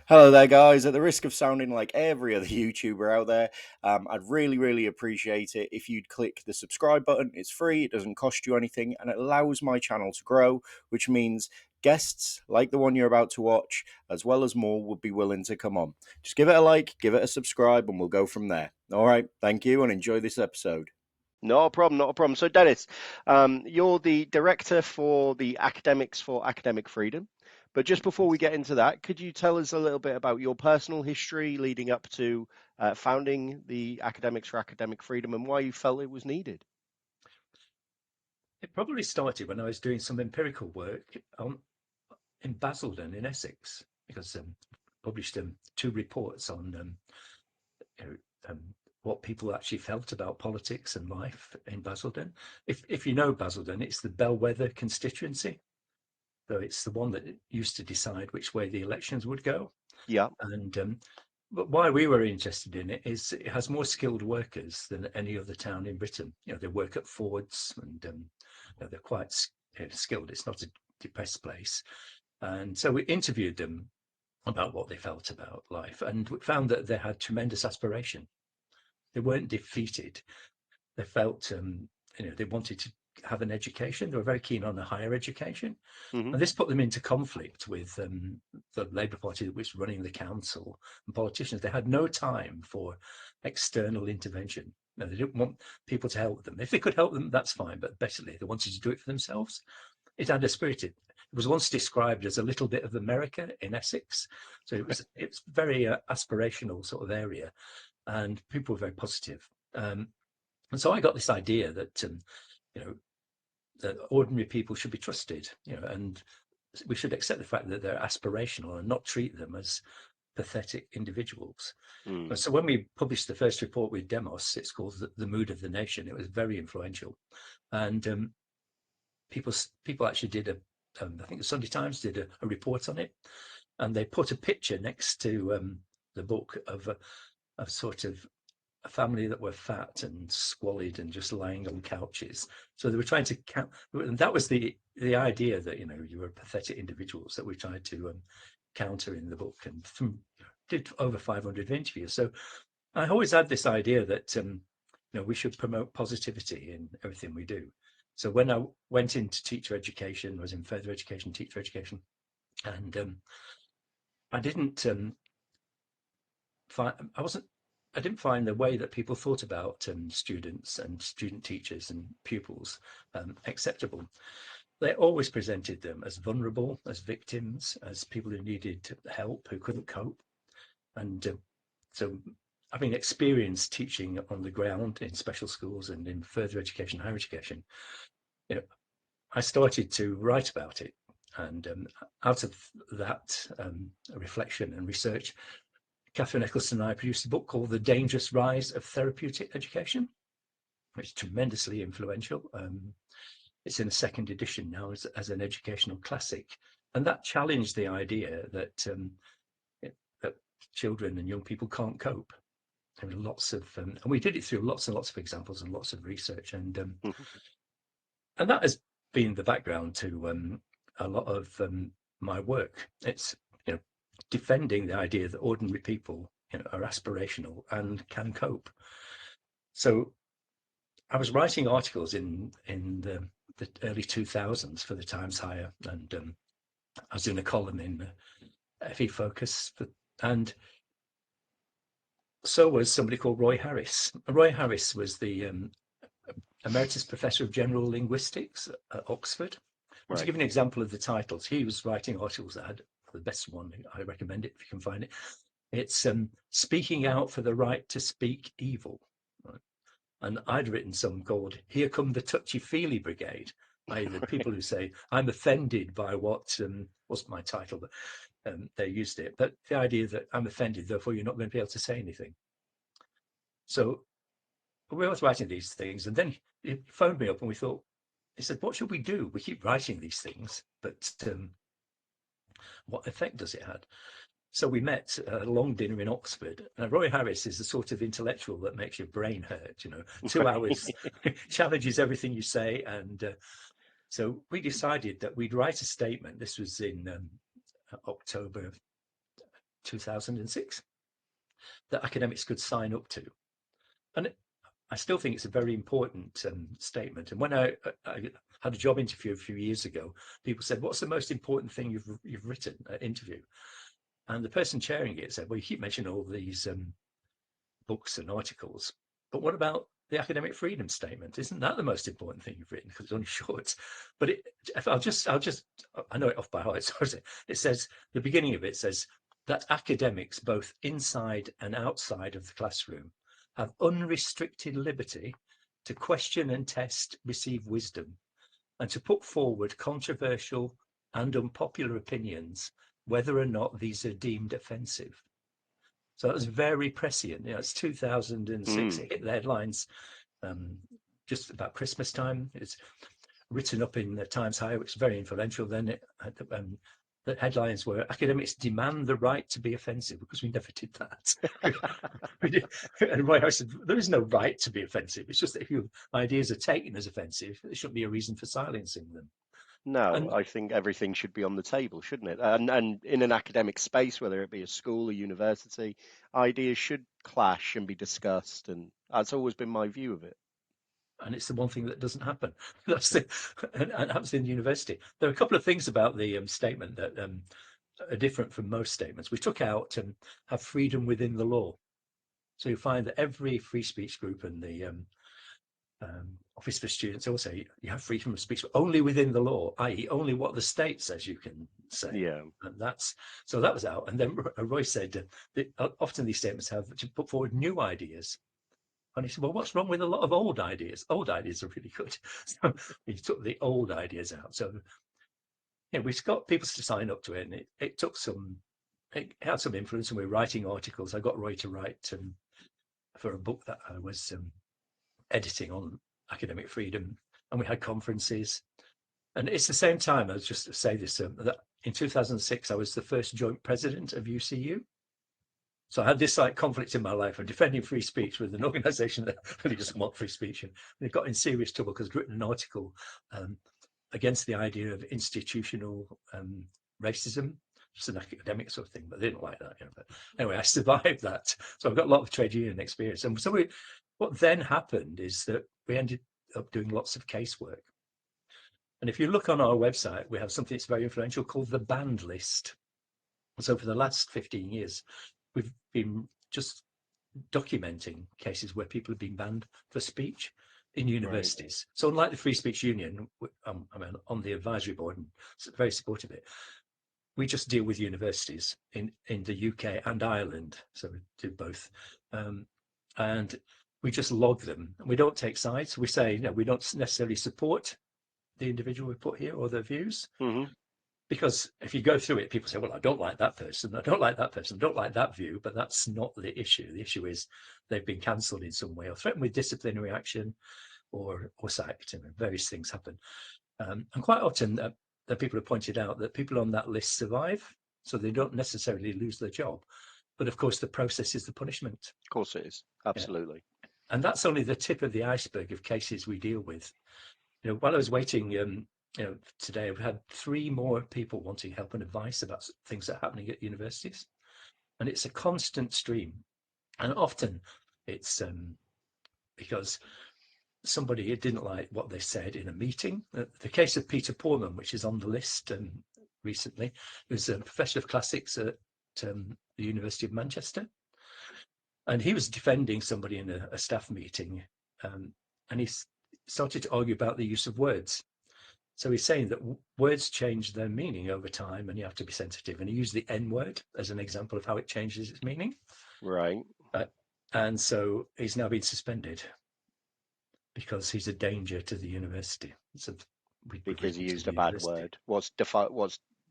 Hello there, guys. At the risk of sounding like every other YouTuber out there, I'd really appreciate it if you'd click the subscribe button. It's free, it doesn't cost you anything, and it allows my channel to grow, which means guests like the one you're about to watch, as well as more, would be willing to come on. Just give it a like, give it a subscribe, and we'll go from there. All right, thank you, and enjoy this episode. Not a problem, not a problem. So, Dennis, you're the director for the Academics for Academic Freedom. But just before we get into that, could you tell us a little bit about your personal history leading up to founding the Academics for Academic Freedom and why you felt it was needed? It probably started when I was doing some empirical work in Basildon in Essex, because published two reports on you know, what people actually felt about politics and life in Basildon. If you know Basildon, it's the bellwether constituency. So it's the one that used to decide which way the elections would go. Yeah. And but why we were interested in it is it has more skilled workers than any other town in Britain. They work at Ford's, and they're quite skilled. It's not a depressed place. And so we interviewed them about what they felt about life, and we found that they had tremendous aspiration. They weren't defeated. They felt, they wanted to have an education. They were very keen on a higher education. Hmm. And this put them into conflict with the Labour Party that was running the council and politicians. They had no time for external intervention. No, they didn't want people to help them. If they could help them, that's fine. But basically, they wanted to do it for themselves. It had a spirit. It was once described as a little bit of America in Essex. So it's very aspirational sort of area, and people were very positive. And so I got this idea that you know that ordinary people should be trusted, and we should accept the fact that they're aspirational and not treat them as pathetic individuals. Mm. So when we published the first report with Demos, it's called the Mood of the Nation. It was very influential, and people actually did I think the Sunday Times did a report on it, and they put a picture next to the book of sort of a family that were fat and squalid and just lying on couches. So they were trying to count, and that was the idea that you were pathetic individuals that we tried to counter in the book, and did over 500 interviews. So I always had this idea that we should promote positivity in everything we do. So when I went into teacher education, I was in further education, teacher education, and I didn't find I didn't find the way that people thought about students and student teachers and pupils acceptable. They always presented them as vulnerable, as victims, as people who needed help, who couldn't cope. And so, having experienced teaching on the ground in special schools and in further education, higher education, you know, I started to write about it. And out of that reflection and research, Kathryn Ecclestone and I produced a book called The Dangerous Rise of Therapeutic Education, which is tremendously influential. It's in a second edition now as an educational classic. And that challenged the idea that that children and young people can't cope. There were lots of, and we did it through lots and lots of examples and lots of research, and that has been the background to a lot of my work. It's defending the idea that ordinary people are aspirational and can cope. So I was writing articles in the early 2000s for the Times Higher, and I was in a column in FE Focus, and so was somebody called Roy Harris. Roy Harris was the Emeritus Professor of General Linguistics at Oxford. And to Right. give an example of the titles, he was writing articles that had the best one. I recommend it if you can find it. It's Speaking Out for the Right to Speak Evil. Right? And I'd written some called Here Come the Touchy-Feely Brigade, i.e. the people who say, I'm offended by what, wasn't my title, but they used it. But the idea that I'm offended, therefore you're not going to be able to say anything. So we were writing these things, and then he phoned me up and we thought, he said, what should we do? We keep writing these things, but what effect does it have? So we met at a long dinner in Oxford. And Roy Harris is the sort of intellectual that makes your brain hurt, 2 hours, challenges everything you say. And so we decided that we'd write a statement. This was in October 2006 that academics could sign up to. And I still think it's a very important statement. And when I had a job interview a few years ago, people said, "What's the most important thing you've written at interview?" And the person chairing it said, "Well, you keep mentioning all these books and articles, but what about the academic freedom statement? Isn't that the most important thing you've written? Because it's only short." But I know it off by heart. So it says, the beginning of it says that academics, both inside and outside of the classroom, have unrestricted liberty to question and test, receive wisdom, and to put forward controversial and unpopular opinions, whether or not these are deemed offensive. So that was very prescient. It's 2006. It hit the headlines just about Christmas time. It's written up in the Times Higher, which is very influential. Then the headlines were, "Academics demand the right to be offensive," because we never did that. we did. And I said, there is no right to be offensive. It's just that if your ideas are taken as offensive, there shouldn't be a reason for silencing them. No, I think everything should be on the table, shouldn't it? And in an academic space, whether it be a school or university, ideas should clash and be discussed. And that's always been my view of it. And it's the one thing that doesn't happen. That's the, and happens in the university. There are a couple of things about the statement that are different from most statements. We took out have freedom within the law. So you find that every free speech group and the Office for Students also, you have freedom of speech, but only within the law, i.e. only what the state says you can say. Yeah. And so that was out. And then Roy said that often these statements have to put forward new ideas. And he said, "Well, what's wrong with a lot of old ideas? Old ideas are really good." So he took the old ideas out. So we've got people to sign up to it, and it had some influence. And we're writing articles. I got Roy to write for a book that I was editing on academic freedom, and we had conferences. And it's the same time, I was just to say this, that in 2006 I was the first joint president of UCU. So I had this conflict in my life of defending free speech with an organization that really doesn't want free speech. And they got in serious trouble because I'd written an article against the idea of institutional racism, just an academic sort of thing, but they didn't like that. But anyway, I survived that. So I've got a lot of trade union experience. And so what then happened is that we ended up doing lots of casework. And if you look on our website, we have something that's very influential called the banned list. So for the last 15 years, we've been just documenting cases where people have been banned for speech in universities. Right. So unlike the Free Speech Union, I'm on the advisory board and very supportive of it. We just deal with universities in the UK and Ireland. So we do both. And we just log them. We don't take sides. We say, we don't necessarily support the individual we put here or their views. Mm-hmm. Because if you go through it, people say, well, I don't like that person, I don't like that person, I don't like that view, but that's not the issue. The issue is they've been cancelled in some way or threatened with disciplinary action or sacked, various things happen. And quite often that people have pointed out that people on that list survive, so they don't necessarily lose their job. But of course, the process is the punishment. Of course it is, absolutely. Yeah. And that's only the tip of the iceberg of cases we deal with. While I was waiting, today I've had 3 more people wanting help and advice about things that are happening at universities, and it's a constant stream. And often it's because somebody didn't like what they said in a meeting. The case of Peter Portman, which is on the list recently, who's a professor of classics at the University of Manchester, and he was defending somebody in a staff meeting, and he started to argue about the use of words. So he's saying that words change their meaning over time and you have to be sensitive. And he used the N word as an example of how it changes its meaning. Right. And so he's now been suspended because he's a danger to the university. So because he used a bad word. What's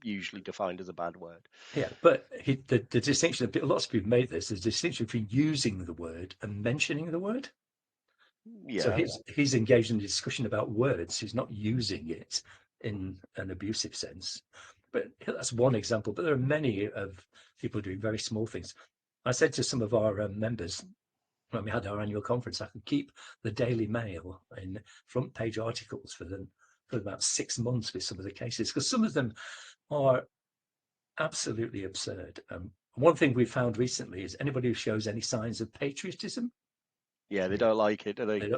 usually defined as a bad word. Yeah, but the distinction, lots of people made this, the distinction between using the word and mentioning the word. Yeah. So he's engaged in a discussion about words. He's not using it in an abusive sense. But that's one example. But there are many of people doing very small things. I said to some of our members when we had our annual conference, I could keep the Daily Mail in front page articles for about 6 months with some of the cases, because some of them are absolutely absurd. One thing we found recently is anybody who shows any signs of patriotism, Yeah, they don't like it, do they?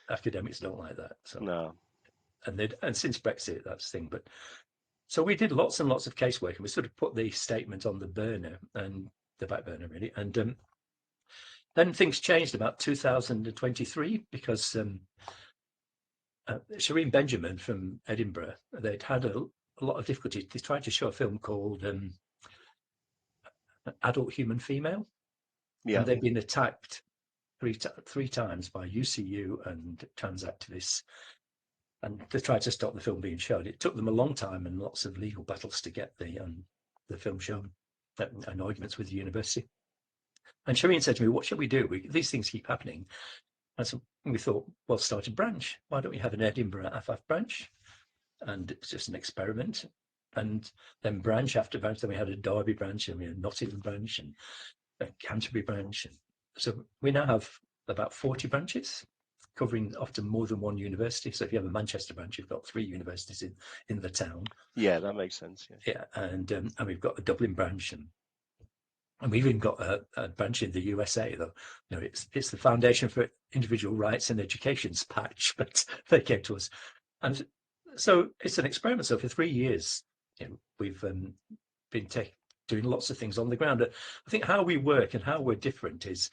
academics don't like that. So No. and since Brexit, that's the thing. But so we did lots and lots of casework, and we sort of put the statement on the burner and the back burner really. And then things changed about 2023 because Shireen Benjamin from Edinburgh, they'd had a lot of difficulty. They tried to show a film called Adult Human Female, Yeah. and they'd been attacked three times by UCU and trans activists, and they tried to stop the film being shown. It took them a long time and lots of legal battles to get the film shown, and arguments with the university. And Shireen said to me, "What should we do? These things keep happening." And so we thought, well, start a branch. Why don't we have an Edinburgh AFAF branch? And it's just an experiment. And then branch after branch, then we had a Derby branch, and we had a Nottingham branch, and a Canterbury branch. And so we now have about 40 branches, covering often more than one university. So if you have a Manchester branch, you've got 3 universities in the town. Yeah, that makes sense. Yeah, and we've got a Dublin branch, and we've even got a branch in the USA, though. You know, it's the Foundation for Individual Rights and Education's patch, but they came to us. And so it's an experiment. So for 3 years, you know, we've been doing lots of things on the ground. I think how we work and how we're different is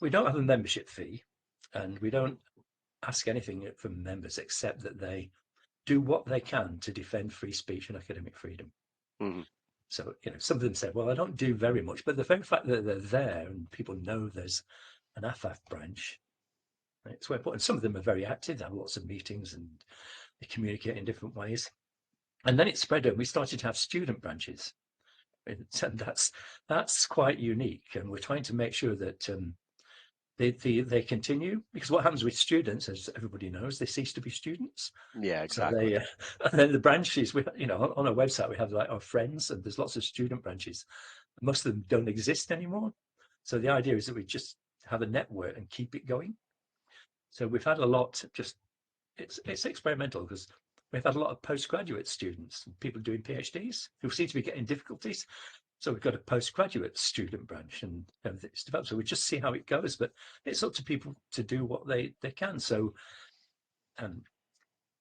we don't have a membership fee, and we don't ask anything from members except that they do what they can to defend free speech and academic freedom. Mm-hmm. So, you know, some of them said, well, I don't do very much, but the very fact that they're there and people know there's an AFAF branch, it's where, and some of them are very active, they have lots of meetings and they communicate in different ways. And then it spread and we started to have student branches. And that's quite unique. And we're trying to make sure that they continue, because what happens with students, as everybody knows, they cease to be students. Yeah, exactly. So and then the branches, we, you know, on our website we have like our friends, and there's lots of student branches. Most of them don't exist anymore. So the idea is that we just have a network and keep it going. So we've had a lot. Just it's experimental because we've had a lot of postgraduate students, people doing PhDs who seem to be getting difficulties. So we've got a postgraduate student branch, and it's developed. So we just see how it goes, but it's up to people to do what they can. So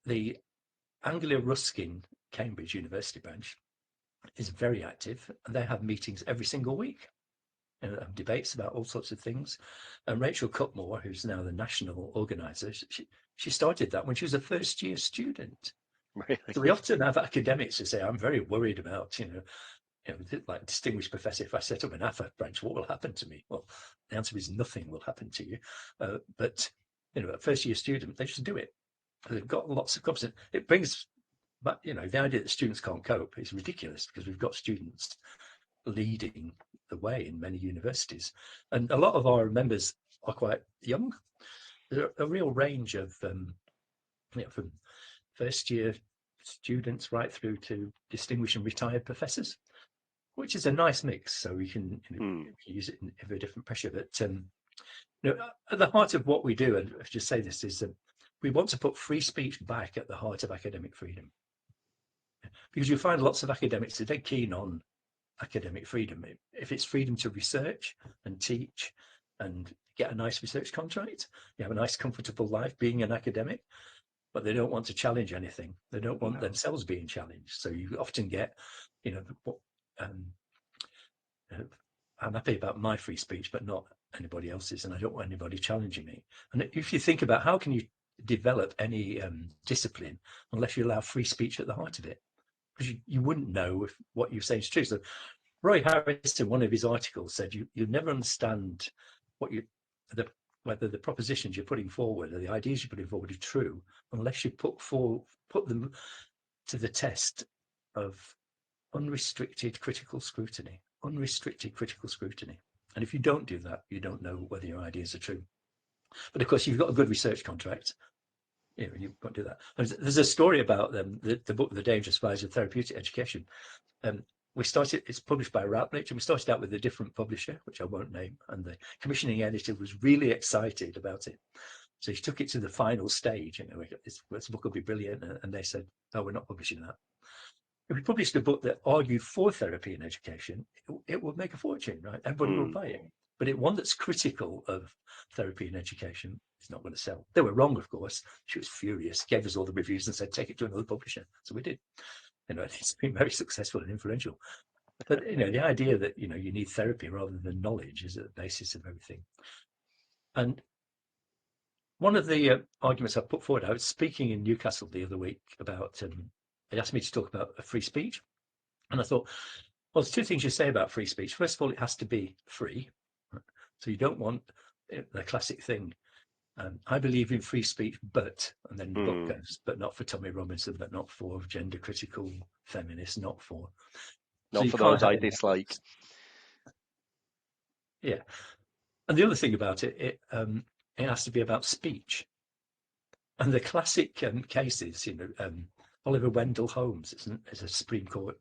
the Anglia Ruskin Cambridge University branch is very active, and they have meetings every single week and debates about all sorts of things. And Rachel Cutmore, who's now the national organizer, she started that when she was a first-year student. Really? So we often have academics who say, I'm very worried about, like distinguished professor, if I set up an AFAF branch, what will happen to me? Well, the answer is nothing will happen to you. But, a first-year student, they just do it. They've got lots of competence. It brings, but, the idea that students can't cope is ridiculous, because we've got students leading the way in many universities. And a lot of our members are quite young. There's a real range of, from first-year students right through to distinguished and retired professors, which is a nice mix. So we can use it in every different pressure. But at the heart of what we do, and I just say this, is that we want to put free speech back at the heart of academic freedom, because you find lots of academics are dead keen on academic freedom. If it's freedom to research and teach and get a nice research contract, you have a nice comfortable life being an academic, but they don't want to challenge anything. They don't want themselves being challenged. So you often get, I'm happy about my free speech, but not anybody else's, and I don't want anybody challenging me. And if you think about how can you develop any discipline unless you allow free speech at the heart of it, because you wouldn't know if what you say is true. So Roy Harris, in one of his articles, said you never understand whether the propositions you're putting forward or the ideas you're putting forward are true unless you put them to the test of unrestricted critical scrutiny. Unrestricted critical scrutiny. And if you don't do that, you don't know whether your ideas are true. But of course, you've got a good research contract. You've got to do that. There's a story about the book, The Dangerous Spies of Therapeutic Education. It's published by Routledge, and we started out with a different publisher, which I won't name, and the commissioning editor was really excited about it. So he took it to the final stage, this book will be brilliant, and they said, no, we're not publishing that. if we published a book that argued for therapy in education, it would make a fortune, right? Everybody would buy it. But one that's critical of therapy in education is not going to sell. They were wrong, of course. She was furious, gave us all the reviews and said, take it to another publisher. So we did. It's been very successful and influential. But the idea that you need therapy rather than knowledge is at the basis of everything. And one of the arguments I put forward, I was speaking in Newcastle the other week about. They asked me to talk about free speech, and I thought, well, there's two things you say about free speech. First of all, it has to be free, so you don't want the classic thing. I believe in free speech, but, and then the book goes, but not for Tommy Robinson, but not for gender critical feminists, not for those I dislike. Yeah. And the other thing about it has to be about speech. And the classic cases, Oliver Wendell Holmes is a Supreme Court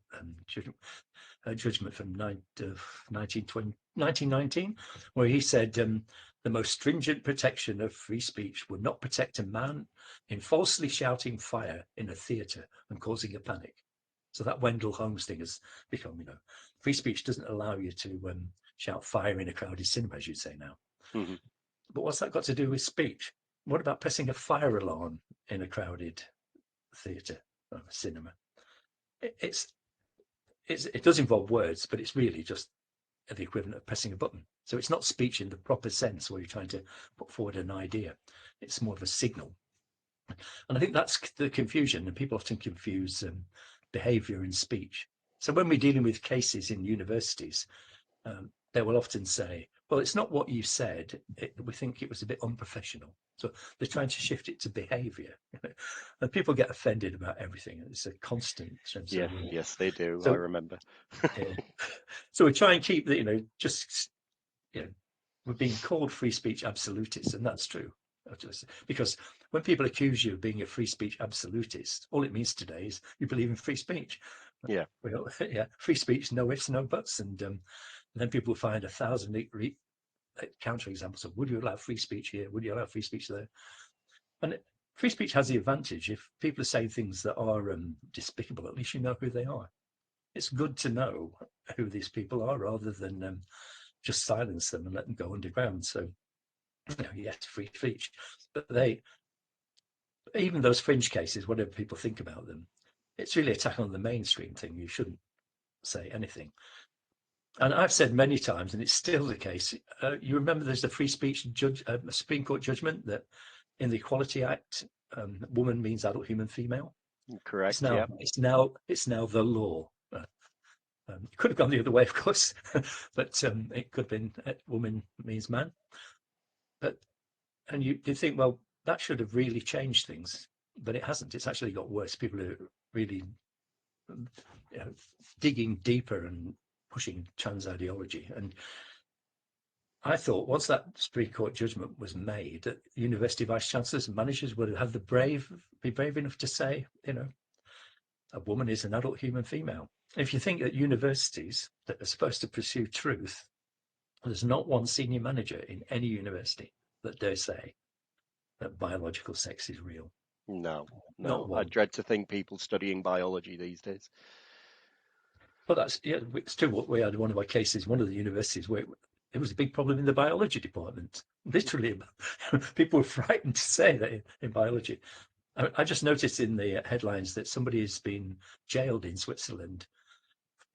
judgment from 1919, where he said the most stringent protection of free speech would not protect a man in falsely shouting fire in a theatre and causing a panic. So that Wendell Holmes thing has become, free speech doesn't allow you to shout fire in a crowded cinema, as you'd say now. Mm-hmm. But what's that got to do with speech? What about pressing a fire alarm in a crowded theatre or cinema? It does involve words, but it's really just the equivalent of pressing a button. So it's not speech in the proper sense where you're trying to put forward an idea. It's more of a signal. And I think that's the confusion, and people often confuse behaviour and speech. So when we're dealing with cases in universities, they will often say, well, it's not what you said. We think it was a bit unprofessional. So they're trying to shift it to behaviour. And people get offended about everything. It's a constant. Yeah, yes, they do. So, I remember. yeah. So we try and keep that, we're being called free speech absolutists, and that's true. Because when people accuse you of being a free speech absolutist, all it means today is you believe in free speech. Yeah. Well, yeah, free speech, no ifs, no buts. And then people find 1,000 counter examples of, would you allow free speech here? Would you allow free speech there? And free speech has the advantage, if people are saying things that are despicable, at least you know who they are. It's good to know who these people are rather than just silence them and let them go underground. So, yes, free speech. But even those fringe cases, whatever people think about them, it's really attack on the mainstream thing. You shouldn't say anything. And I've said many times, and it's still the case, you remember there's a free speech Supreme Court judgment that in the Equality Act, woman means adult human female. Correct. It's now the law. It could have gone the other way, of course, but it could have been woman means man. And you think, well, that should have really changed things, but it hasn't. It's actually got worse. People are really digging deeper and pushing trans ideology. And I thought once that Supreme Court judgment was made, that university vice chancellors and managers would have be brave enough to say, a woman is an adult human female. If you think that universities that are supposed to pursue truth, there's not one senior manager in any university that dare say that biological sex is real. No. I dread to think people studying biology these days. Well, it's true. We had one of our cases, one of the universities where it was a big problem in the biology department. Literally, people were frightened to say that in biology. I just noticed in the headlines that somebody has been jailed in Switzerland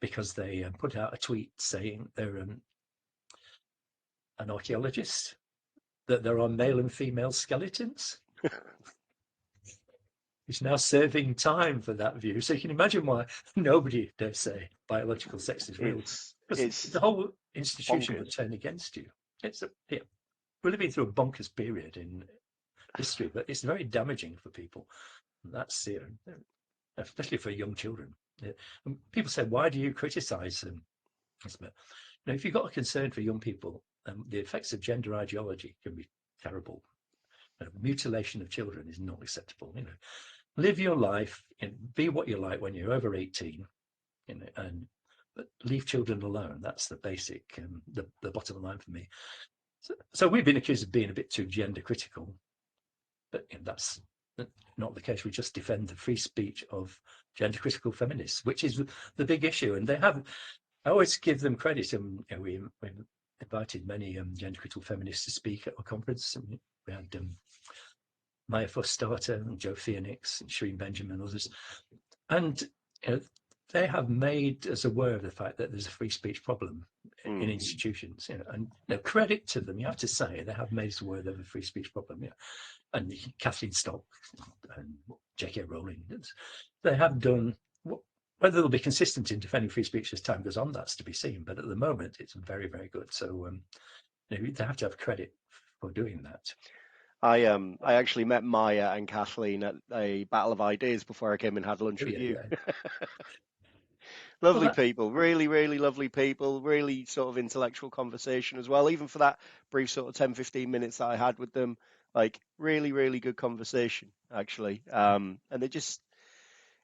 because they put out a tweet saying they're an archaeologist, that there are male and female skeletons. He's now serving time for that view. So you can imagine why nobody dare say biological sex is real. Because the whole institution would turn against you. We're living through a bonkers period in history, but it's very damaging for people. That's especially for young children. And people say, why do you criticize them? If you've got a concern for young people, the effects of gender ideology can be terrible. Mutilation of children is not acceptable. Live your life and be what you like when you're over 18, and leave children alone. That's the basic, the bottom line for me. So we've been accused of being a bit too gender critical, but that's not the case. We just defend the free speech of gender critical feminists, which is the big issue. And they have, I always give them credit. We invited many gender critical feminists to speak at our conference. And we had Maya Fuss-Starter and Joe Phoenix and Shireen Benjamin and others. And they have made us aware of the fact that there's a free speech problem in institutions. And credit to them, you have to say, they have made us aware of a free speech problem. And Kathleen Stock and J.K. Rowling, they have done. Whether they'll be consistent in defending free speech as time goes on, that's to be seen. But at the moment, it's very, very good. So they have to have credit for doing that. I actually met Maya and Kathleen at a Battle of Ideas before I came and had lunch with you. Yeah. Lovely people, really, really lovely people, really sort of intellectual conversation as well. Even for that brief sort of 10, 15 minutes that I had with them, like really, really good conversation, actually. And they just,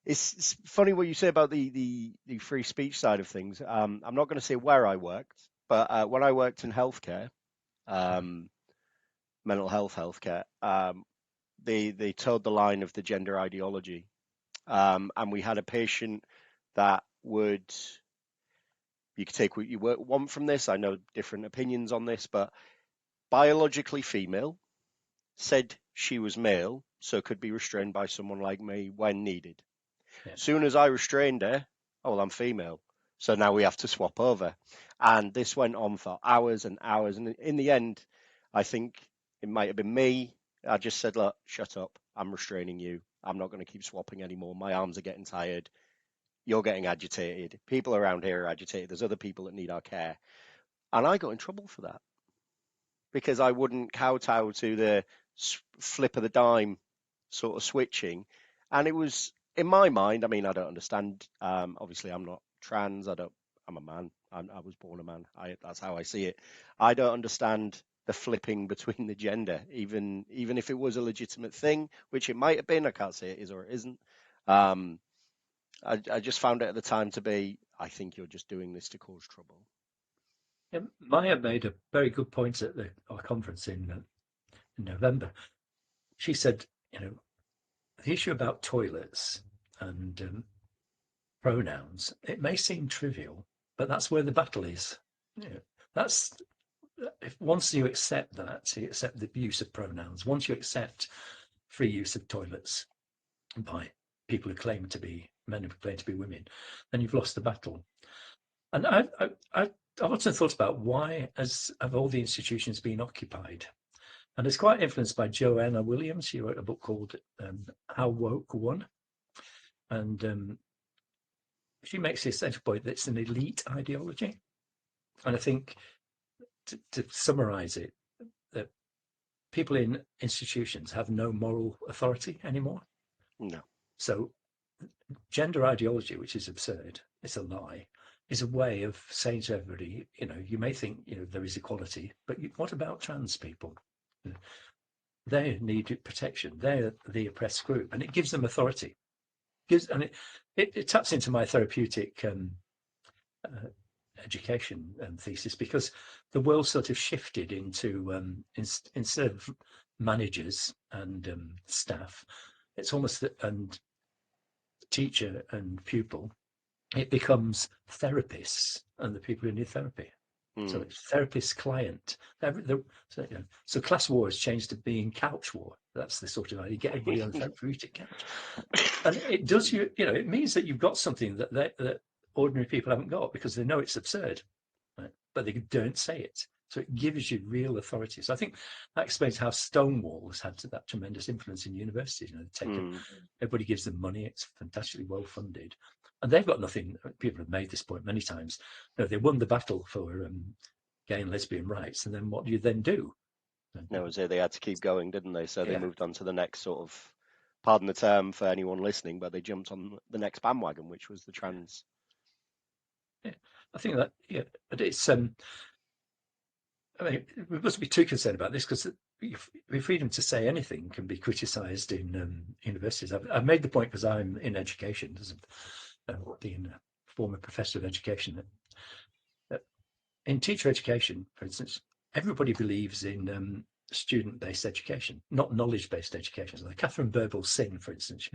it's funny what you say about the free speech side of things. I'm not going to say where I worked, but when I worked in healthcare, mental health healthcare, they towed the line of the gender ideology. And we had a patient that you could take what you want from this. I know different opinions on this, but biologically female, said she was male, so could be restrained by someone like me when needed. Yeah. Soon as I restrained her, oh, well, I'm female, so now we have to swap over. And this went on for hours and hours. And in the end, I think it might have been me. I just said, look, shut up. I'm restraining you. I'm not going to keep swapping anymore. My arms are getting tired. You're getting agitated. People around here are agitated. There's other people that need our care. And I got in trouble for that because I wouldn't kowtow to the flip of the dime sort of switching. And it was, in my mind, I mean, I don't understand. Obviously, I'm not trans. I'm a man. I was born a man. That's how I see it. I don't understand the flipping between the gender, even if it was a legitimate thing, which it might have been. I can't say it is or it isn't. I just found it at the time to be, I think you're just doing this to cause trouble. Yeah, Maya made a very good point at our conference in November. She said, the issue about toilets and pronouns, it may seem trivial, but that's where the battle is. Once you accept that, you accept the use of pronouns, once you accept free use of toilets by people who claim to be men who claim to be women, then you've lost the battle. And I've often thought about why have all the institutions been occupied? And it's quite influenced by Joanna Williams. She wrote a book called How Woke Won. And she makes the essential point that it's an elite ideology. And I think, to summarize it, that people in institutions have no moral authority anymore. No. So gender ideology, which is absurd, it's a lie, is a way of saying to everybody, you may think, there is equality, but what about trans people? They need protection. They're the oppressed group, and it gives them authority. It taps into my therapeutic education thesis, because the world sort of shifted into instead of managers and staff, it's almost and teacher and pupil, it becomes therapists and the people who need therapy. So it's therapist client. So class war has changed to being couch war. That's the sort of idea. Get everybody on the therapeutic couch, and it does it means that you've got something that ordinary people haven't got, because they know it's absurd, right? But they don't say it. So it gives you real authority. So I think that explains how Stonewall has had that tremendous influence in universities. Everybody gives them money. It's fantastically well funded. And they've got nothing. People have made this point many times. They won the battle for gay and lesbian rights, and then what do you then do? No, they had to keep going, didn't they? So they moved on to the next sort of, pardon the term for anyone listening, but they jumped on the next bandwagon, which was the trans. Yeah, I think that, but it's I mean, we mustn't be too concerned about this, because the freedom to say anything can be criticised in universities. I've made the point, because I'm in education, as being a former professor of education. In teacher education, for instance, everybody believes in student-based education, not knowledge-based education. So Kathryn Singh, for instance,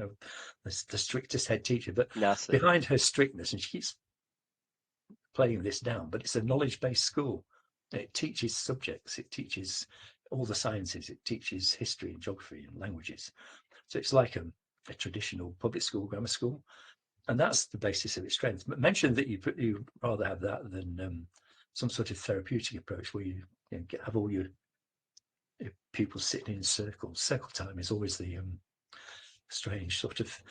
the strictest head teacher, but That's it. behind her strictness, and she keeps playing this down, but it's a knowledge-based school. It teaches subjects, it teaches all the sciences, it teaches history and geography and languages. So it's like a traditional public school, grammar school, and that's the basis of its strength. But mention that you rather have that than some sort of therapeutic approach where you have all your pupils sitting in circles. Circle time is always the strange sort of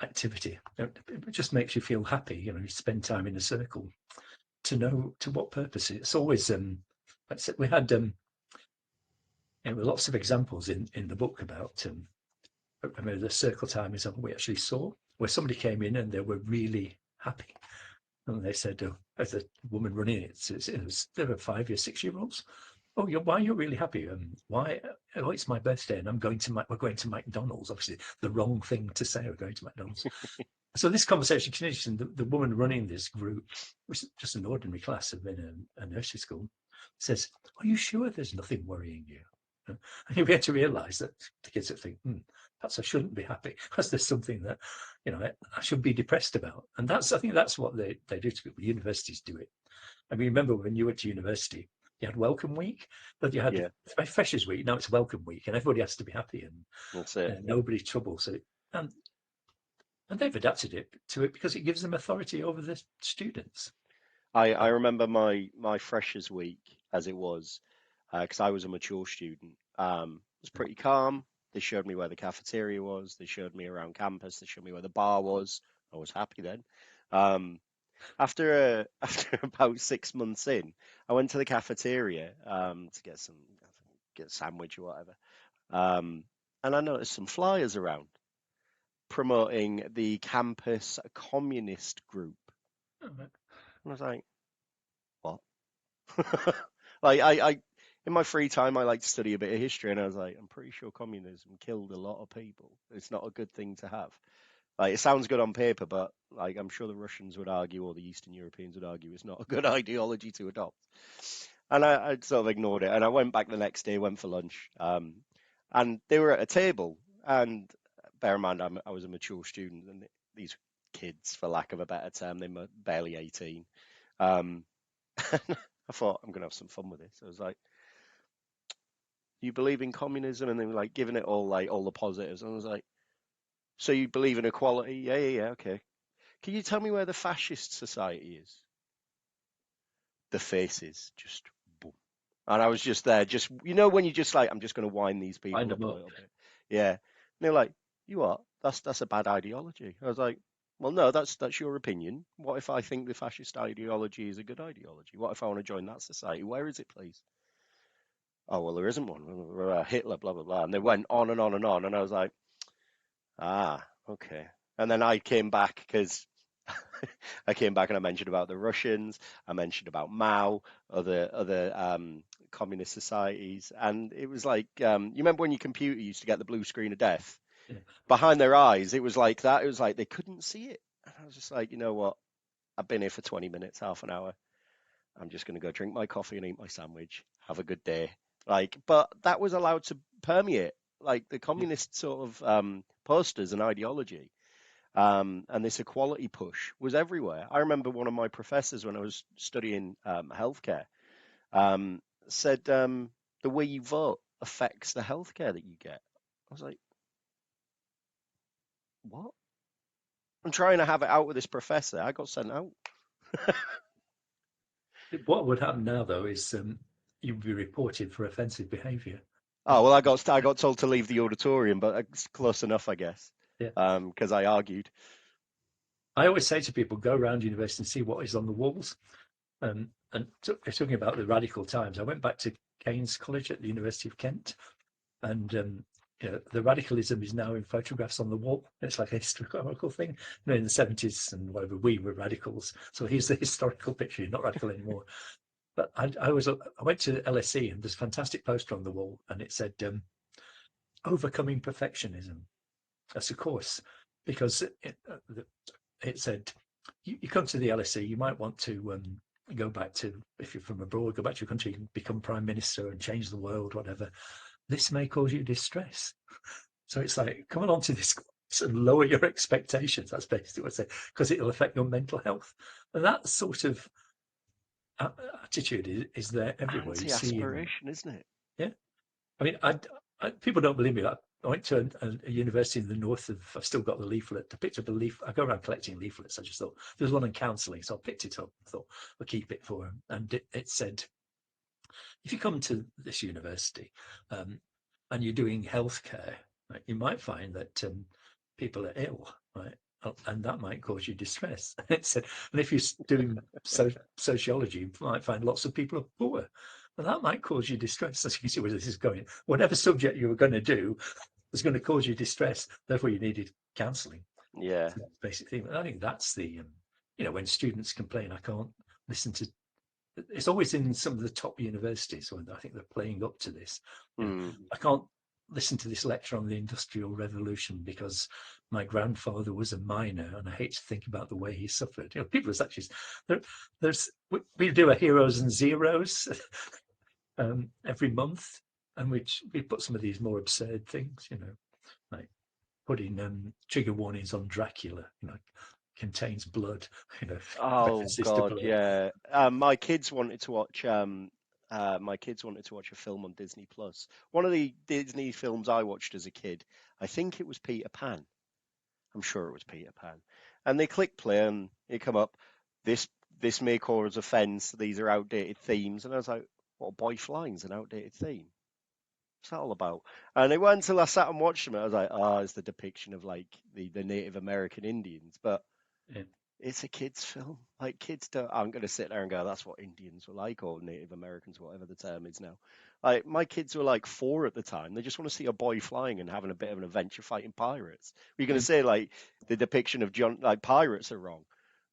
activity. It just makes you feel happy. You spend time in a circle to know to what purpose. It's always like I said, we had lots of examples in the book about I mean, the circle time example we actually saw where somebody came in and they were really happy. And they said, as a woman running it, they were 5 or 6 year olds. Oh, why are you really happy? Why? Oh, it's my birthday, and we're going to McDonald's. Obviously, the wrong thing to say. We're going to McDonald's. So this conversation continues, and the woman running this group, which is just an ordinary class of in a nursery school, says, "Are you sure there's nothing worrying you?" And we had to realise that the kids would think, perhaps I shouldn't be happy, because there's something that I should be depressed about. And I think that's what they do to people. Universities do it. I mean, remember when you went to university, you had welcome week, but you had freshers week. Now it's welcome week, and everybody has to be happy, and That's it. nobody trouble. So, and they've adapted it to it because it gives them authority over the students. I remember my freshers week as it was, because I was a mature student. It was pretty calm. They showed me where the cafeteria was. They showed me around campus. They showed me where the bar was. I was happy then. After about 6 months in, I went to the cafeteria to get a sandwich or whatever. And I noticed some flyers around promoting the campus communist group. And I was like, what? Like I in my free time I like to study a bit of history, and I was like, I'm pretty sure communism killed a lot of people. It's not a good thing to have. Like, it sounds good on paper, but like I'm sure the Russians would argue, or the Eastern Europeans would argue, it's not a good ideology to adopt. And I sort of ignored it, and I went back the next day, went for lunch, and they were at a table. And bear in mind, I was a mature student, and these kids, for lack of a better term, they were barely 18. I thought, I'm going to have some fun with this. I was like, you believe in communism? And they were like giving it all the positives. And I was like, so you believe in equality? Yeah, okay. Can you tell me where the fascist society is? The faces just boom. And I was just there, just, when you just like, I'm just going to wind these people up a little bit. Yeah. And they're like, you what? That's a bad ideology. I was like, well, no, that's your opinion. What if I think the fascist ideology is a good ideology? What if I want to join that society? Where is it, please? Oh, well, there isn't one. Hitler, blah, blah, blah. And they went on and on and on. And I was like, okay. And then I came back because I came back and I mentioned about the Russians. I mentioned about Mao, other communist societies. And it was like, you remember when your computer used to get the blue screen of death? Yeah. Behind their eyes, it was like that. It was like they couldn't see it. And I was just like, you know what? I've been here for 20 minutes, half an hour. I'm just going to go drink my coffee and eat my sandwich. Have a good day. But that was allowed to permeate, like the communist sort of posters and ideology, and this equality push was everywhere. I remember one of my professors when I was studying healthcare said the way you vote affects the healthcare that you get. I was like, what? I'm trying to have it out with this professor. I got sent out. What would happen now, though, is you'd be reported for offensive behaviour. Oh, well, I got told to leave the auditorium, but it's close enough, I guess. Yeah. Because I argued. I always say to people, go around university and see what is on the walls. And talking about the radical times, I went back to Keynes College at the University of Kent, and the radicalism is now in photographs on the wall. It's like a historical thing. In the 70s and whatever, we were radicals. So here's the historical picture. You're not radical anymore. But I went to LSE, and there's a fantastic poster on the wall, and it said, overcoming perfectionism. That's a course, because it said, you come to the LSE, you might want to go back to, if you're from abroad, go back to your country, become prime minister and change the world, whatever. this may cause you distress. So it's like, come along to this and lower your expectations. That's basically what I say, because it'll affect your mental health. And that sort of attitude is there everywhere. You see, Anti-aspiration, isn't it? yeah. I mean, people don't believe me. I went to a university in the north of. I've still got the leaflet. I picked up a leaf. I go around collecting leaflets. I just thought there's one on counselling, so I picked it up. I thought I'll keep it for him. And it said, if you come to this university and you're doing healthcare, right, you might find that people are ill, right? And that might cause you distress. It said, and if you're doing sociology, you might find lots of people are poor. And that might cause you distress. As you can see where this is going. Whatever subject you were going to do was going to cause you distress. Therefore, you needed counselling. Yeah. So that's the basic thing. I think that's the, when students complain, I can't listen to. It's always in some of the top universities when I think they're playing up to this. I can't listen to this lecture on the Industrial Revolution because my grandfather was a miner and I hate to think about the way he suffered. People are actually we do a heroes and zeros every month, and we put some of these more absurd things, like putting trigger warnings on Dracula, contains blood, Oh references to God, blood. yeah. My kids wanted to watch. My kids wanted to watch a film on Disney Plus. One of the Disney films I watched as a kid, I think it was Peter Pan. I'm sure it was Peter Pan. And they click play and it come up. This may cause offence. These are outdated themes. And I was like, what, a boy flying's an outdated theme? What's that all about? And it wasn't until I sat and watched them, I was like, oh, it's the depiction of like the Native American Indians. But Yeah. it's a kids' film. Like kids don't. I'm going to sit there and go, "That's what Indians were like, or Native Americans, whatever the term is now." Like my kids were like 4 at the time. They just want to see a boy flying and having a bit of an adventure fighting pirates. You're going to say like the depiction of pirates are wrong.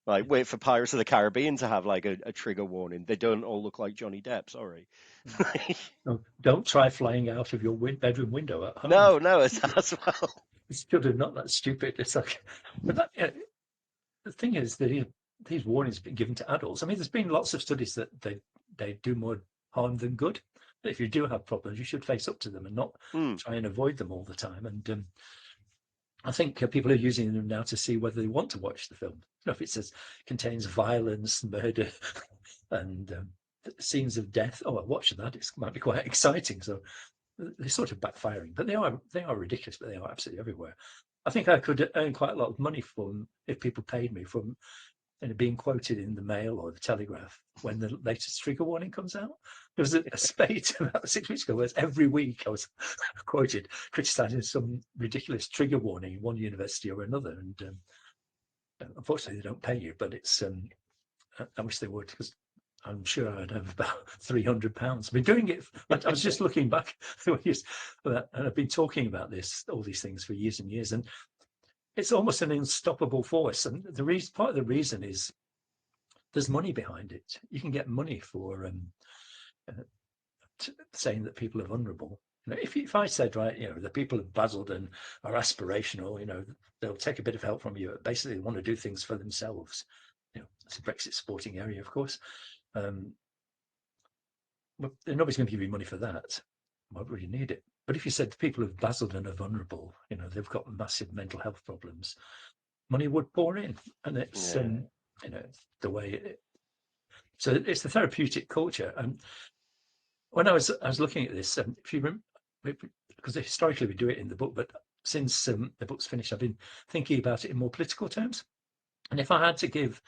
Like wait for Pirates of the Caribbean to have like a trigger warning. They don't all look like Johnny Depp. Sorry. No, don't try flying out of your bedroom window at home. No, it's as well. It's children not that stupid. It's like, but the thing is that these warnings have been given to adults. I mean, there's been lots of studies that they do more harm than good. But if you do have problems, you should face up to them and not try and avoid them all the time. And I think people are using them now to see whether they want to watch the film. If it says contains violence, murder, and scenes of death, oh, I'll watch that. It might be quite exciting. So they're sort of backfiring, but they are ridiculous, but they are absolutely everywhere. I think I could earn quite a lot of money from if people paid me from being quoted in the Mail or the Telegraph when the latest trigger warning comes out. There was a spate about 6 weeks ago where every week I was quoted criticising some ridiculous trigger warning in one university or another. And unfortunately, they don't pay you, but it's I wish they would, because I'm sure I'd have about £300. I've been doing it. I was just looking back, and I've been talking about all these things for years and years, and it's almost an unstoppable force. And part of the reason is there's money behind it. You can get money for saying that people are vulnerable. If I said, right, the people of Basildon are aspirational, they'll take a bit of help from you. Basically, they want to do things for themselves. It's a Brexit supporting area, of course. But nobody's going to give you money for that. Why would you need it? But if you said the people of Basildon are vulnerable, they've got massive mental health problems, money would pour in, and it's the way. So it's the therapeutic culture. And when I was looking at this, if you remember, because historically we do it in the book, but since the book's finished, I've been thinking about it in more political terms. And if I had to give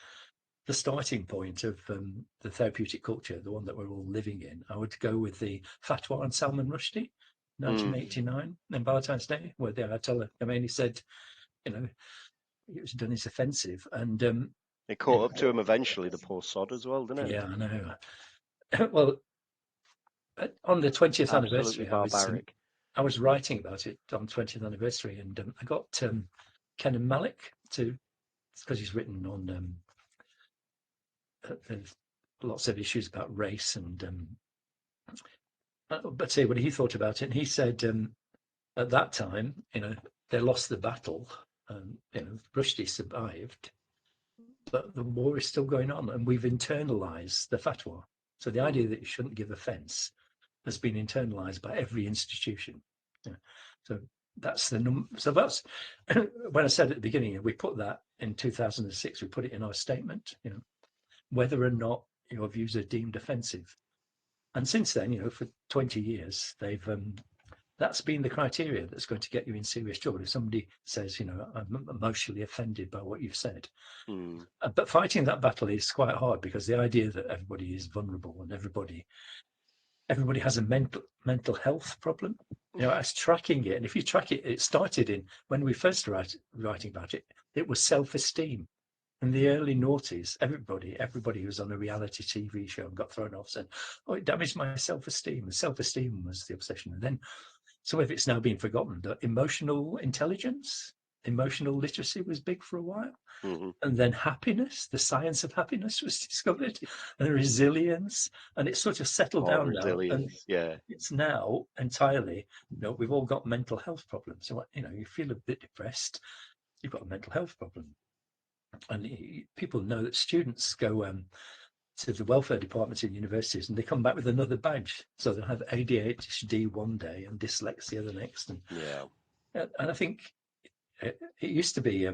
the starting point of the therapeutic culture, the one that we're all living in, I would go with the fatwa on Salman Rushdie, 1989, in Valentine's Day, where the Ayatollah Khomeini said, it was done as offensive. And it caught up to him eventually, the poor sod as well, didn't it? Yeah, I know. Well, on the 20th anniversary, I was writing about it on 20th anniversary, and I got Kenan Malik because he's written on lots of issues about race, and but say what he thought about it. And he said at that time, they lost the battle, Rushdie survived, but the war is still going on, and we've internalized the fatwa. So the idea that you shouldn't give offence has been internalized by every institution. Yeah. So that's the number. So that's when I said at the beginning, we put that in 2006, we put it in our statement, whether or not your views are deemed offensive. And since then, for 20 years, they've that's been the criteria that's going to get you in serious trouble. If somebody says, I'm emotionally offended by what you've said. But fighting that battle is quite hard, because the idea that everybody is vulnerable and everybody has a mental health problem, as tracking it. And if you track it, it started in when we first started writing about it, it was self-esteem. In the early noughties, everybody who was on a reality TV show and got thrown off said, "Oh, it damaged my self-esteem." And self-esteem was the obsession. And then some of it's now been forgotten. That emotional intelligence, emotional literacy was big for a while. And then happiness, the science of happiness was discovered, and resilience, and it's sort of settled down now. And it's now entirely, we've all got mental health problems. So, you feel a bit depressed, you've got a mental health problem. And people know that students go to the welfare departments in universities and they come back with another badge. So they'll have ADHD one day and dyslexia the next. And I think it used to be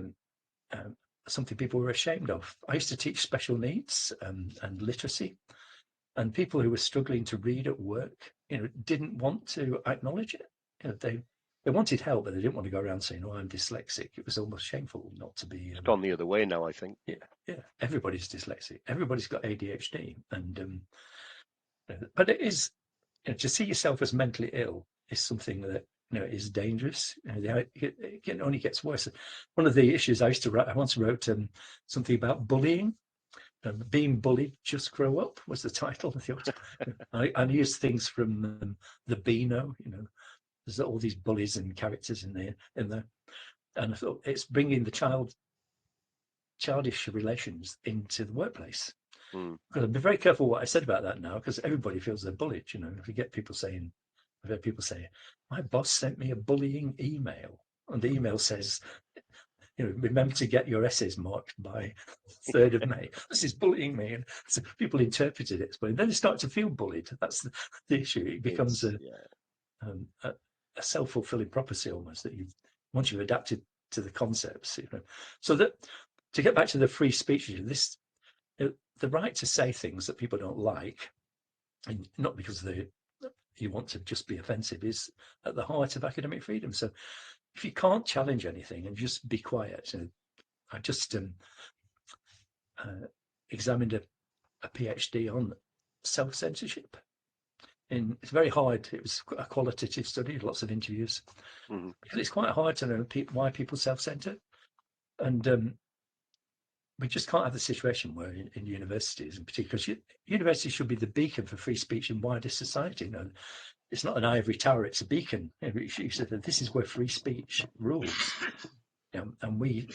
something people were ashamed of. I used to teach special needs and literacy, and people who were struggling to read at work, didn't want to acknowledge it. They wanted help, but they didn't want to go around saying, "Oh, I'm dyslexic." It was almost shameful not to be. It's gone the other way now, I think. Yeah. Everybody's dyslexic. Everybody's got ADHD, and but it is, to see yourself as mentally ill is something that is dangerous. It only gets worse. One of the issues I used to write, I once wrote something about bullying. Being bullied, just grow up was the title of the article. I used things from the Beano. There's all these bullies and characters in there, and I thought it's bringing the childish relations into the workplace. I've been very careful what I said about that now, because everybody feels they're bullied. If you get people saying, I've heard people say, "My boss sent me a bullying email," and the email says, "Remember to get your essays marked by 3rd of May. This is bullying me. And so people interpreted it, but then they start to feel bullied. That's the issue. It becomes a self-fulfilling prophecy almost, that once you've adapted to the concepts. So that, to get back to the free speech issue, the right to say things that people don't like, and not because you want to just be offensive, is at the heart of academic freedom. So if you can't challenge anything and just be quiet, I just examined a PhD on self-censorship. And it's very hard. It was a qualitative study, lots of interviews, because it's quite hard to know why people self-censor. And we just can't have the situation where in universities in particular, because universities should be the beacon for free speech in wider society. It's not an ivory tower, it's a beacon. You said that this is where free speech rules. And we,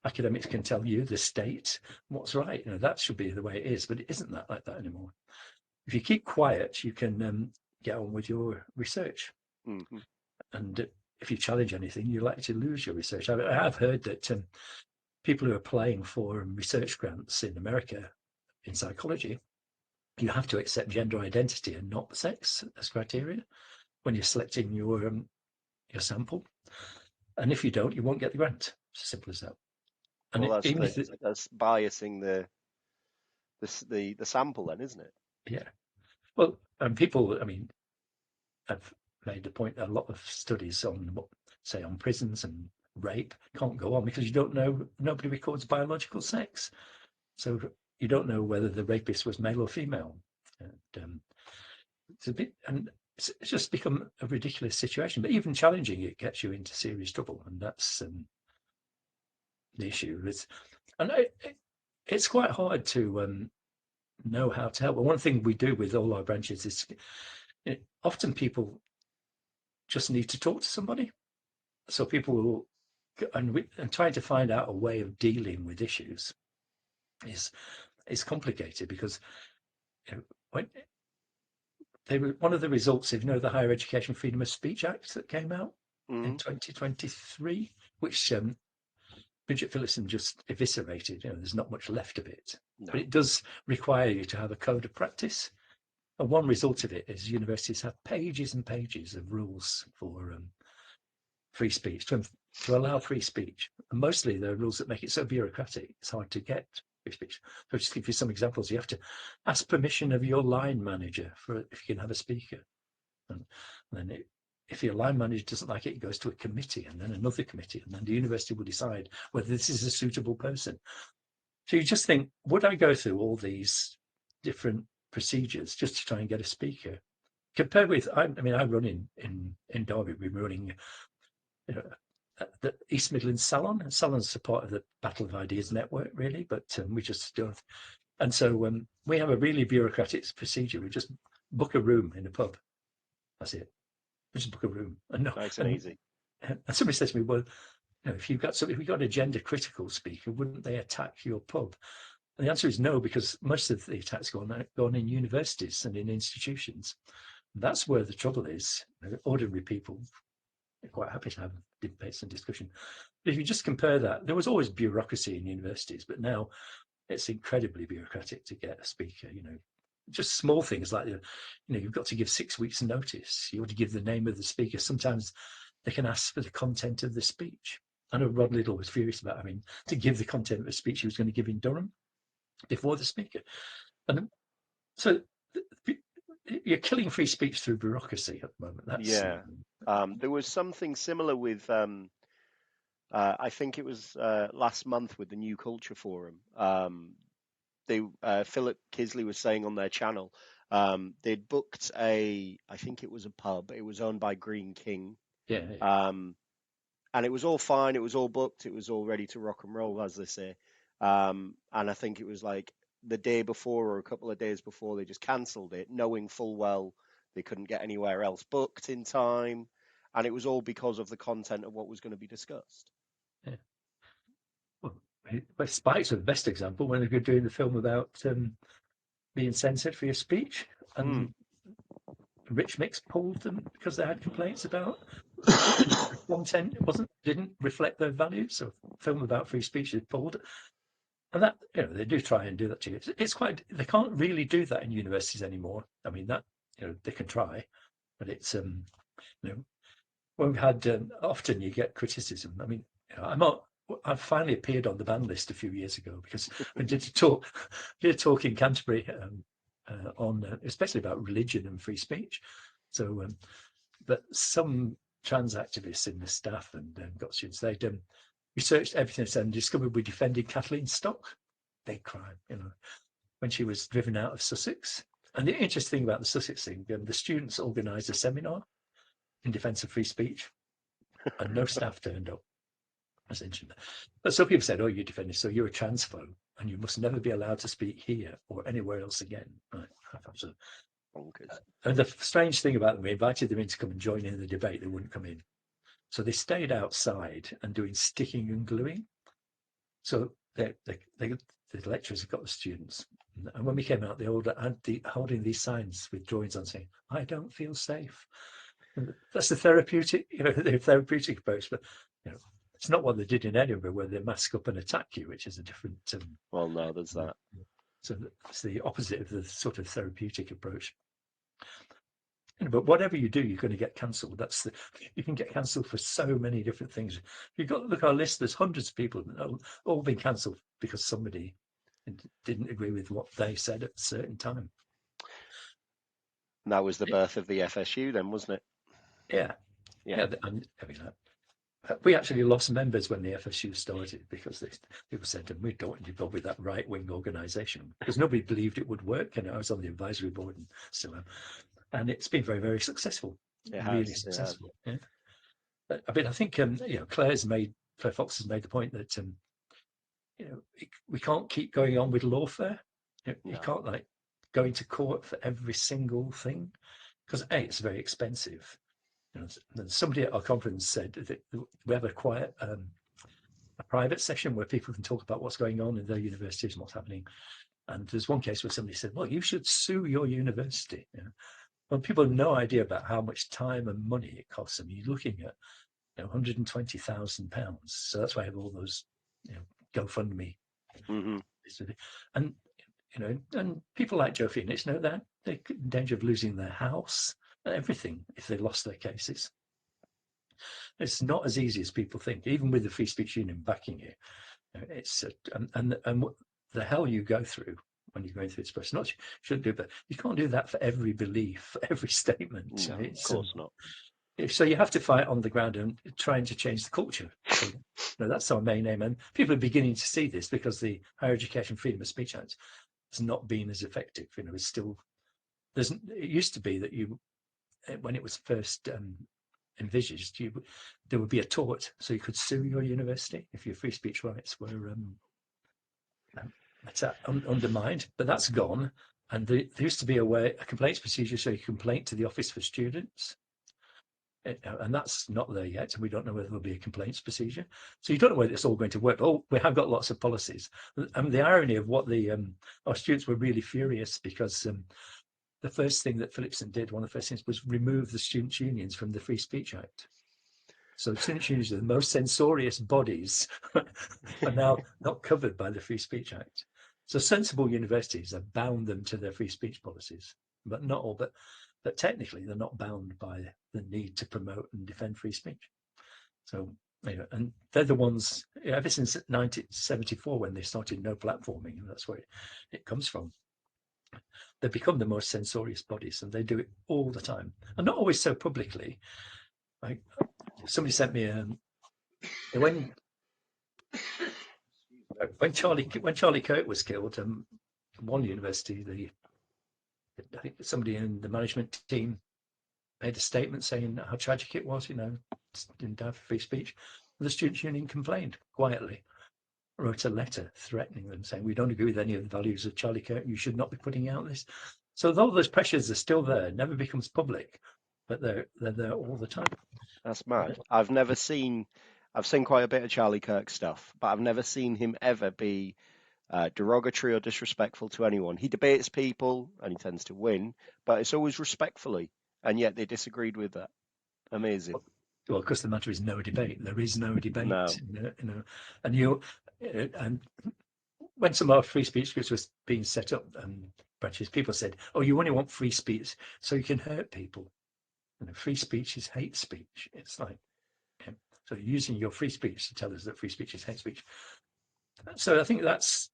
academics, can tell you, the state, what's right. That should be the way it is, but it isn't like that anymore. If you keep quiet, you can get on with your research. And if you challenge anything, you're likely to lose your research. I have heard that people who are applying for research grants in America in psychology, you have to accept gender identity and not sex as criteria when you're selecting your sample. And if you don't, you won't get the grant. It's as simple as that. And well, that's biasing the sample, then, isn't it? Yeah. Well, people, I've made the point that a lot of studies on, say, on prisons and rape can't go on because you don't know, nobody records biological sex. So you don't know whether the rapist was male or female. And it's just become a ridiculous situation. But even challenging it gets you into serious trouble, and that's the issue. It's quite hard to know how to help. But one thing we do with all our branches is often people just need to talk to somebody. So people will, and trying to find out a way of dealing with issues is complicated, because when one of the results of the Higher Education Freedom of Speech Act that came out in 2023, which Bridget Phillipson just eviscerated. There's not much left of it, but it does require you to have a code of practice. And one result of it is universities have pages and pages of rules for free speech, to allow free speech. And mostly there are rules that make it so bureaucratic, it's hard to get free speech. So I'll just give you some examples. You have to ask permission of your line manager for if you can have a speaker. And then if your line manager doesn't like it, it goes to a committee and then another committee, and then the university will decide whether this is a suitable person. So you just think, would I go through all these different procedures just to try and get a speaker? Compared with, I run in Derby, we're running the East Midlands Salon. And Salon's a part of the Battle of Ideas network, really, but we just don't. And so we have a really bureaucratic procedure. We just book a room in a pub. That's it. We just book a room. And Nice and easy. And somebody says to me, well, if you've got a gender critical speaker, wouldn't they attack your pub? And the answer is no, because most of the attacks go on in universities and in institutions. And that's where the trouble is. Ordinary people are quite happy to have debates and discussion. But if you just compare that, there was always bureaucracy in universities, but now it's incredibly bureaucratic to get a speaker. Just small things like you've got to give 6 weeks notice. You want to give the name of the speaker. Sometimes they can ask for the content of the speech. I know Rod Liddell was furious about having to give the content of a speech he was going to give in Durham before the speaker. And so you're killing free speech through bureaucracy at the moment. There was something similar with, I think it was last month with the New Culture Forum. Philip Kisley was saying on their channel, they'd booked I think it was a pub. It was owned by Green King. Yeah. And it was all fine. It was all booked. It was all ready to rock and roll, as they say. And I think it was like the day before or a couple of days before they just cancelled it, knowing full well they couldn't get anywhere else booked in time. And it was all because of the content of what was going to be discussed. Yeah. Well, Spikes are the best example when they were doing the film about being censored for your speech. And Rich Mix pulled them because they had complaints about the content didn't reflect their values. So a film about free speech is pulled. And that, they do try and do that to you. It's quite, they can't really do that in universities anymore. I mean, that, they can try, but it's, when we've had, often you get criticism. I mean, I finally appeared on the ban list a few years ago because I did a talk in Canterbury on, especially about religion and free speech. So, but some trans activists in the staff and got students, they'd researched everything and discovered we defended Kathleen Stock, big crime, when she was driven out of Sussex. And the interesting thing about the Sussex thing, the students organised a seminar in defence of free speech, and no staff turned up. That's interesting. But some people said, "Oh, you defend it, so you're a transphobe, and you must never be allowed to speak here or anywhere else again." Right? So, and the strange thing about them, we invited them in to come and join in the debate. They wouldn't come in. So they stayed outside and doing sticking and gluing. So the lecturers have got the students. And when we came out, they all holding these signs with drawings on saying, "I don't feel safe." And that's the therapeutic, the therapeutic approach. But, it's not what they did in Edinburgh where they mask up and attack you, which is a different... well, no, there's that. So it's the opposite of the sort of therapeutic approach. But whatever you do, you're going to get cancelled. You can get cancelled for so many different things. If you've got to look at our list, there's hundreds of people that have all been cancelled because somebody didn't agree with what they said at a certain time. And that was the birth of the FSU then, wasn't it? Yeah. We actually lost members when the FSU started because people said, "We don't want to be involved with that right-wing organisation," because nobody believed it would work. I was on the advisory board and still am. And it's been very, very successful. Really successful. Yeah. I mean, I think Claire Fox has made the point that we can't keep going on with lawfare. You can't go into court for every single thing because it's very expensive. Somebody at our conference said that we have a private session where people can talk about what's going on in their universities and what's happening. And there's one case where somebody said, "Well, you should sue your university." Well, people have no idea about how much time and money it costs them. You're looking at £120,000. So that's why I have all those GoFundMe. And and people like Joe Phoenix know that they're in danger of losing their house, everything, if they lost their cases. It's not as easy as people think, even with the Free Speech Union backing you. It's and what the hell you go through when you're going through this process. Not you shouldn't do, but you can't do that for every belief, for every statement. No, of course not. So you have to fight on the ground and trying to change the culture. So that's our main aim, and people are beginning to see this because the Higher Education Freedom of Speech Act has not been as effective. It's still it used to be that when it was first envisaged, there would be a tort, so you could sue your university if your free speech rights were undermined. But that's gone, and there used to be a complaints procedure, so you complain to the Office for Students, and that's not there yet. And we don't know whether there'll be a complaints procedure. So you don't know whether it's all going to work. But we have got lots of policies. And the irony of what our students were really furious because. The first thing that Phillipson did, one of the first things, was remove the students' unions from the Free Speech Act. So students' unions are the most censorious bodies are now not covered by the Free Speech Act. So sensible universities have bound them to their free speech policies, but not all. But technically, they're not bound by the need to promote and defend free speech. So, and they're the ones, ever since 1974, when they started no platforming, and that's where it comes from. They've become the most censorious bodies, and they do it all the time, and not always so publicly. Like somebody sent me when Charlie Kirk was killed, one university, I think somebody in the management team made a statement saying how tragic it was. Didn't have free speech. The students' union complained quietly, wrote a letter threatening them, saying we don't agree with any of the values of Charlie Kirk. You should not be putting out this. So all those pressures are still there. It never becomes public, but they're there all the time. That's mad. I've seen quite a bit of Charlie Kirk stuff, but I've never seen him ever be derogatory or disrespectful to anyone. He debates people and he tends to win, but it's always respectfully, and yet they disagreed with that. Amazing. Well, because the matter is no debate. There is no debate. No. And when some of our free speech groups was being set up and branches, people said, "Oh, you only want free speech so you can hurt people." Free speech is hate speech. It's like, so using your free speech to tell us that free speech is hate speech. So I think that's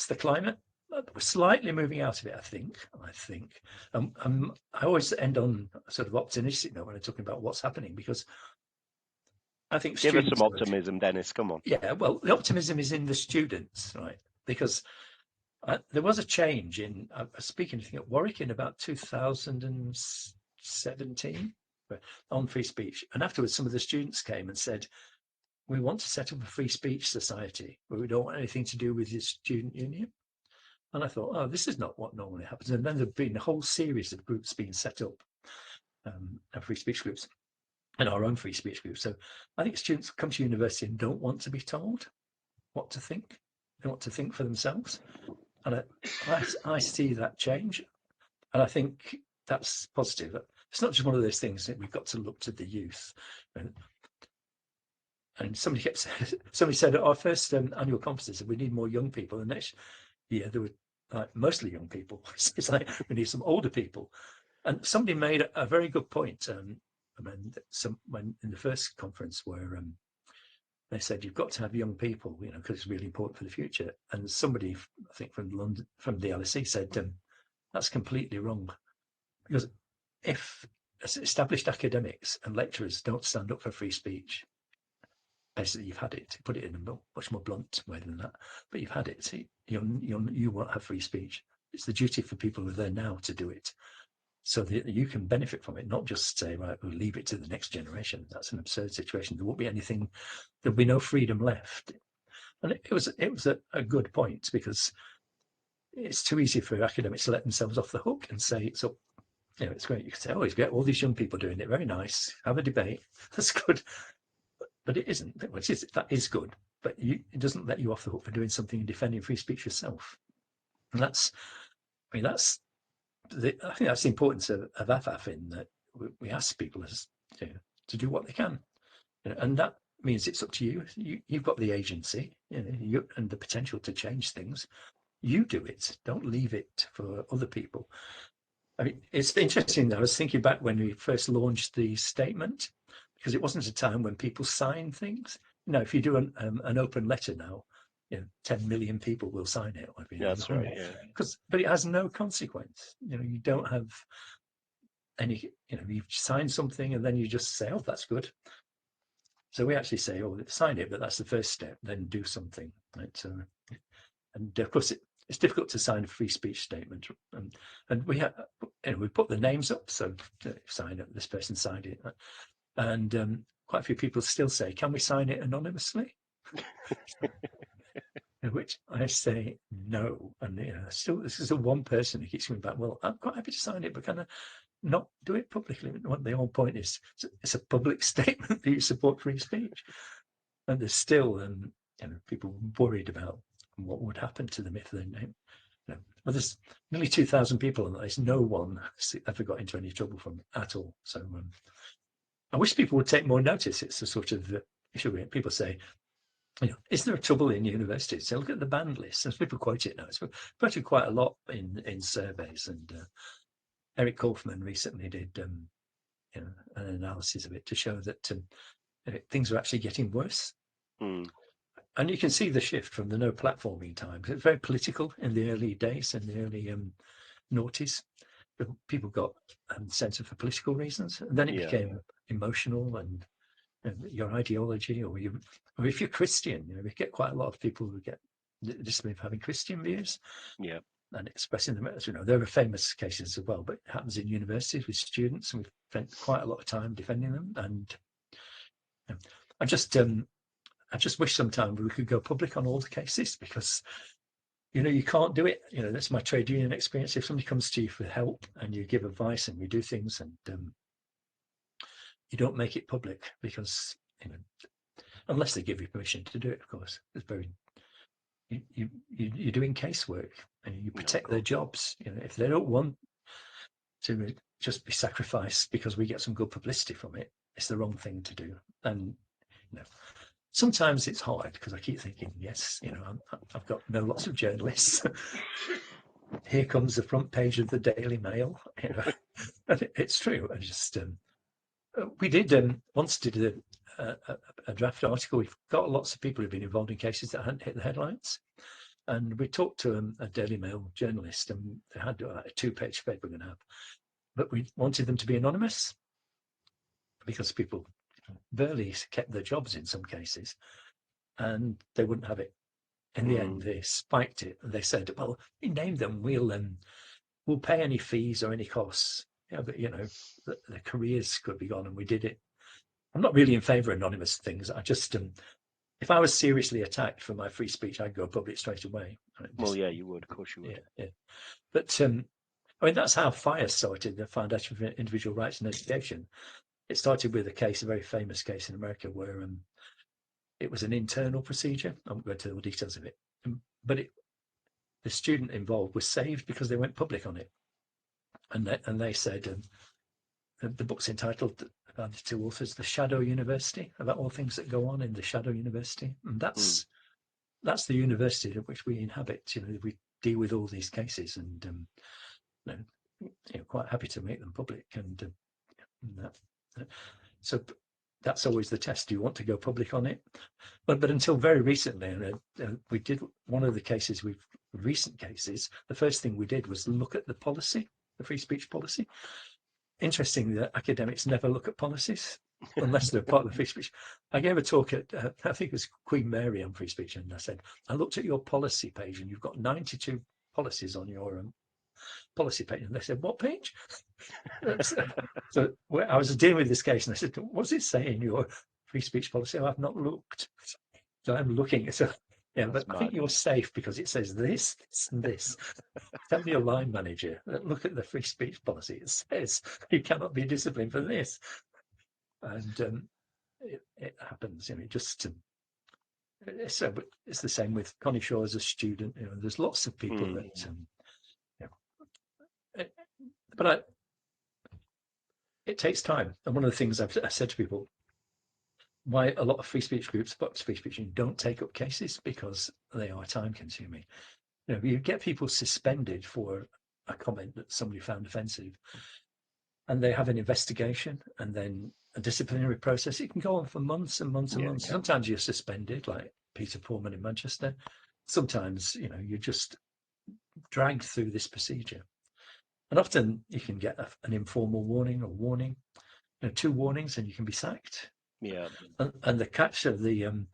the climate. We're slightly moving out of it, I think. I always end on a sort of optimistic note when I'm talking about what's happening, because I think give us some optimism, Dennis. Come on. Yeah, well, the optimism is in the students, right? Because there was a change I was speaking, I think, at Warwick in about 2017 on free speech, and afterwards some of the students came and said, we want to set up a free speech society where we don't want anything to do with the student union. And I thought, oh, this is not what normally happens. And then there've been a whole series of groups being set up, free speech groups, and our own free speech groups. So I think students come to university and don't want to be told what to think. They want to think for themselves. And I see that change. And I think that's positive. It's not just one of those things that we've got to look to the youth. And somebody said at our first annual conferences that we need more young people. And next year there were mostly young people. It's like we need some older people. And somebody made a very good point. When in the first conference where they said you've got to have young people, because it's really important for the future. And somebody, I think from London, from the LSE, said that's completely wrong, because if established academics and lecturers don't stand up for free speech, basically you've had it. Put it in a much more blunt way than that, but you've had it. You won't have free speech. It's the duty for people who are there now to do it, so that you can benefit from it, not just say, right, we'll leave it to the next generation. That's an absurd situation. There won't be anything, there'll be no freedom left. And it was a good point, because it's too easy for academics to let themselves off the hook and say, so, it's great. You can say, oh, you get all these young people doing it. Very nice. Have a debate. That's good. But it isn't. That is good. But it doesn't let you off the hook for doing something and defending free speech yourself. And I think that's the importance of AFAF, in that we ask people to do what they can, and that means it's up to you. You've got the agency, and the potential to change things. You do it. Don't leave it for other people. I mean, it's interesting. I was thinking back when we first launched the statement, because it wasn't a time when people signed things. You know, if you do an open letter now, 10 million people will sign it. Yeah, that's right. Yeah. But it has no consequence. You don't have any. You sign something and then you just say, "Oh, that's good." So we actually say, "Oh, sign it," but that's the first step. Then do something. Right? And of course, it's difficult to sign a free speech statement. And we have, we put the names up, so sign it. This person signed it, and quite a few people still say, "Can we sign it anonymously?" Which I say no. And still, this is the one person who keeps coming back. Well, I'm quite happy to sign it, but can I not do it publicly? What the whole point is, it's a public statement that you support free speech, and there's still people worried about what would happen to them if they name. Well, there's nearly 2,000 people on this. No one has ever got into any trouble from it at all. So I wish people would take more notice. It's a sort of issue where people say, is there a trouble in universities? So look at the banned list. As people quote it now, it's quoted quite a lot in surveys. And Eric Kaufman recently did an analysis of it to show that things are actually getting worse. And you can see the shift from the no platforming time. It's very political in the early days, in the early noughties. People got censored for political reasons, and then it became emotional and your ideology, or if you're Christian, we get quite a lot of people who get disbelief having Christian views, and expressing them. There are famous cases as well, but it happens in universities with students, and we've spent quite a lot of time defending them. And I just wish sometime we could go public on all the cases, because you can't do it. That's my trade union experience. If somebody comes to you for help and you give advice and we do things, and you don't make it public, because unless they give you permission to do it, of course. It's very you're doing casework, and you protect their jobs. If they don't want to just be sacrificed because we get some good publicity from it, it's the wrong thing to do. And sometimes it's hard, because I keep thinking, yes, I've got lots of journalists. Here comes the front page of the Daily Mail. And it's true. I just we did once did a draft article. We've got lots of people who've been involved in cases that hadn't hit the headlines, and we talked to a Daily Mail journalist, and they had a 2-page paper we're going to have, but we wanted them to be anonymous, because people barely kept their jobs in some cases, and they wouldn't have it. In the end, they spiked it, and they said, "Well, we named them. We'll pay any fees or any costs." Yeah, but the careers could be gone, and we did it. I'm not really in favour of anonymous things. I just, if I was seriously attacked for my free speech, I'd go public straight away. Well, yeah, you would. Of course you would. Yeah. But that's how FIRE started, the Foundation for Individual Rights and Education. It started with a very famous case in America, where it was an internal procedure. I won't go into all the details of it, but the student involved was saved because they went public on it, and they said, the book's entitled, about the two authors, The Shadow University, about all things that go on in the Shadow University. And that's the university at which we inhabit. We deal with all these cases, and quite happy to make them public. And so that's always the test. Do you want to go public on it? But until very recently, we did one of the recent cases. The first thing we did was look at the policy, the free speech policy. Interestingly, that academics never look at policies unless they're part of the free speech. I gave a talk at, I think it was Queen Mary, on free speech, and I said, I looked at your policy page, and you've got 92 policies on your policy page. And they said, what page? So I was dealing with this case, and I said, what's it say in your free speech policy? Oh, I've not looked. So I'm looking. So but I think you're safe, because it says this, this, and this. Tell your line manager, look at the free speech policy. It says you cannot be disciplined for this. And it happens. So it's the same with Connie Shaw as a student. There's lots of people that. But it takes time. And one of the things I've said to people, why a lot of free speech groups, but free speech, don't take up cases, because they are time consuming. You get people suspended for a comment that somebody found offensive, and they have an investigation and then a disciplinary process. It can go on for months and months and Yeah, months. Sometimes you're suspended, like Peter Pullman in Manchester. Sometimes, you're just dragged through this procedure. And often you can get an informal warning or warning, 2 warnings, and you can be sacked. yeah, And the catch of the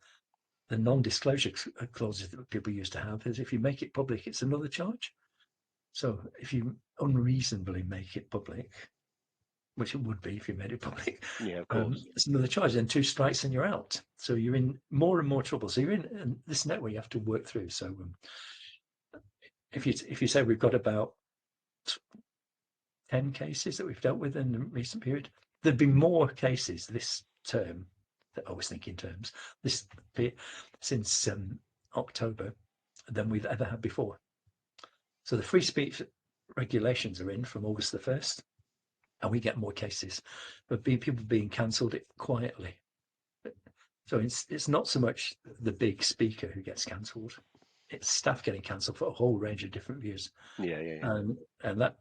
non-disclosure clauses that people used to have is if you make it public, it's another charge. So if you unreasonably make it public, which it would be if you made it public, yeah, of course. it's another charge. Then 2 strikes and you're out. So you're in more and more trouble. So you're in this network you have to work through. So if you say we've got about 10 cases that we've dealt with in the recent period, there'd be more cases this term. I was thinking terms this since October than we've ever had before. So the free speech regulations are in from August the 1st, and we get more cases, but people being cancelled it quietly. So it's not so much the big speaker who gets cancelled; it's staff getting cancelled for a whole range of different views. Yeah, yeah, yeah. And that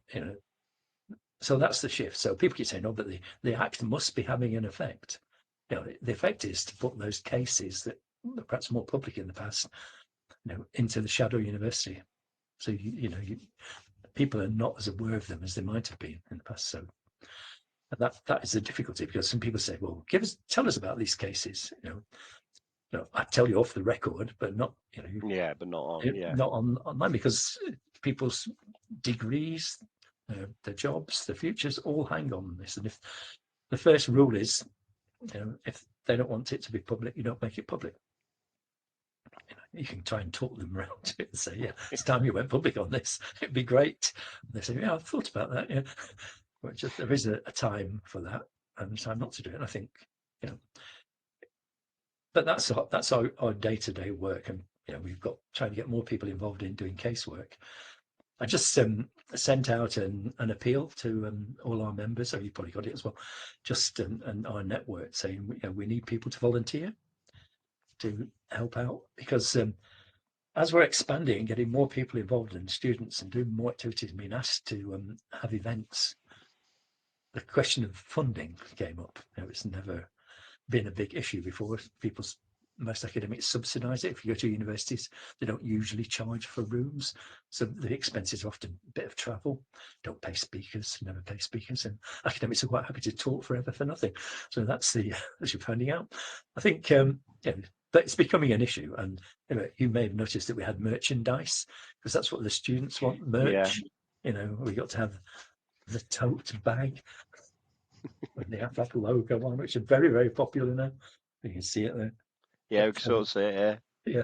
so that's the shift. So people keep saying, "Oh, but the act must be having an effect." The effect is to put those cases that were perhaps more public in the past, into the shadow university. So people are not as aware of them as they might have been in the past. So that is the difficulty, because some people say, "Well, tell us about these cases." I tell you off the record, but not Yeah, but not on. Yeah, not online, because people's degrees, their jobs, their futures all hang on this. And if the first rule is, if they don't want it to be public, you don't make it public. You can try and talk them around it and say, "Yeah, it's time you went public on this. It'd be great." And they say, "Yeah, I've thought about that." Yeah, but there is a time for that and a time not to do it. And I think, but that's our day-to-day work, and we've got trying to get more people involved in doing casework. I just sent out an appeal to all our members, so you probably got it as well, just and our network, saying we need people to volunteer to help out, because as we're expanding and getting more people involved, and students and doing more activities, and being asked to have events, the question of funding came up. It's never been a big issue before. Most academics subsidise it. If you go to universities, they don't usually charge for rooms, so the expenses are often a bit of travel. Don't pay speakers, never pay speakers, and academics are quite happy to talk forever for nothing. So that's as you're finding out. I think but it's becoming an issue, and you may have noticed that we had merchandise, because that's what the students want. Merch. We got to have the tote bag with the AFAF logo on, which are very, very popular now. You can see it there. yeah, we can sort of see it. Yeah, Yeah.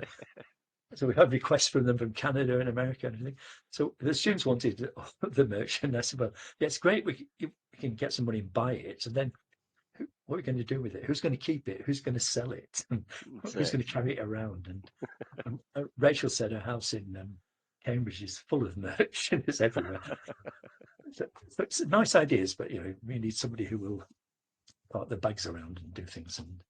So we had requests from them from Canada and America and everything. So the students wanted the merch, and I said, "Well, yeah, it's great. We can get some money and buy it. And then what are we going to do with it? Who's going to keep it? Who's going to sell it? And who's going to carry it around?" And Rachel said her house in Cambridge is full of merch and it's everywhere. So it's nice ideas, but we need somebody who will part the bags around and do things. And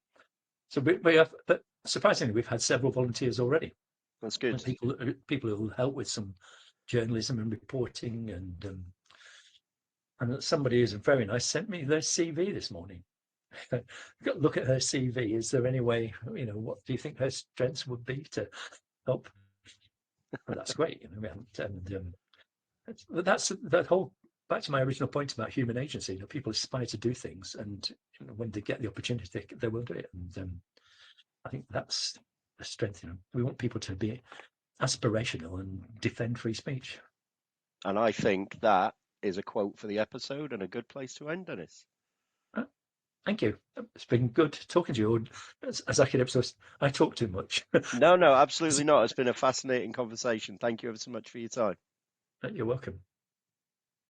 so we have, but surprisingly, we've had several volunteers already. that's good. And people who will help with some journalism and reporting, and somebody who's very nice sent me their CV this morning. Look at her CV. Is there any way, what do you think her strengths would be to help? Well, that's great. We haven't, and that's that whole back to my original point about human agency. People aspire to do things, and when they get the opportunity, they will do it. And I think that's the strength. We want people to be aspirational and defend free speech. And I think that is a quote for the episode and a good place to end, Dennis. Thank you. It's been good talking to you. As academics, I talk too much. No, absolutely not. It's been a fascinating conversation. Thank you ever so much for your time. You're welcome.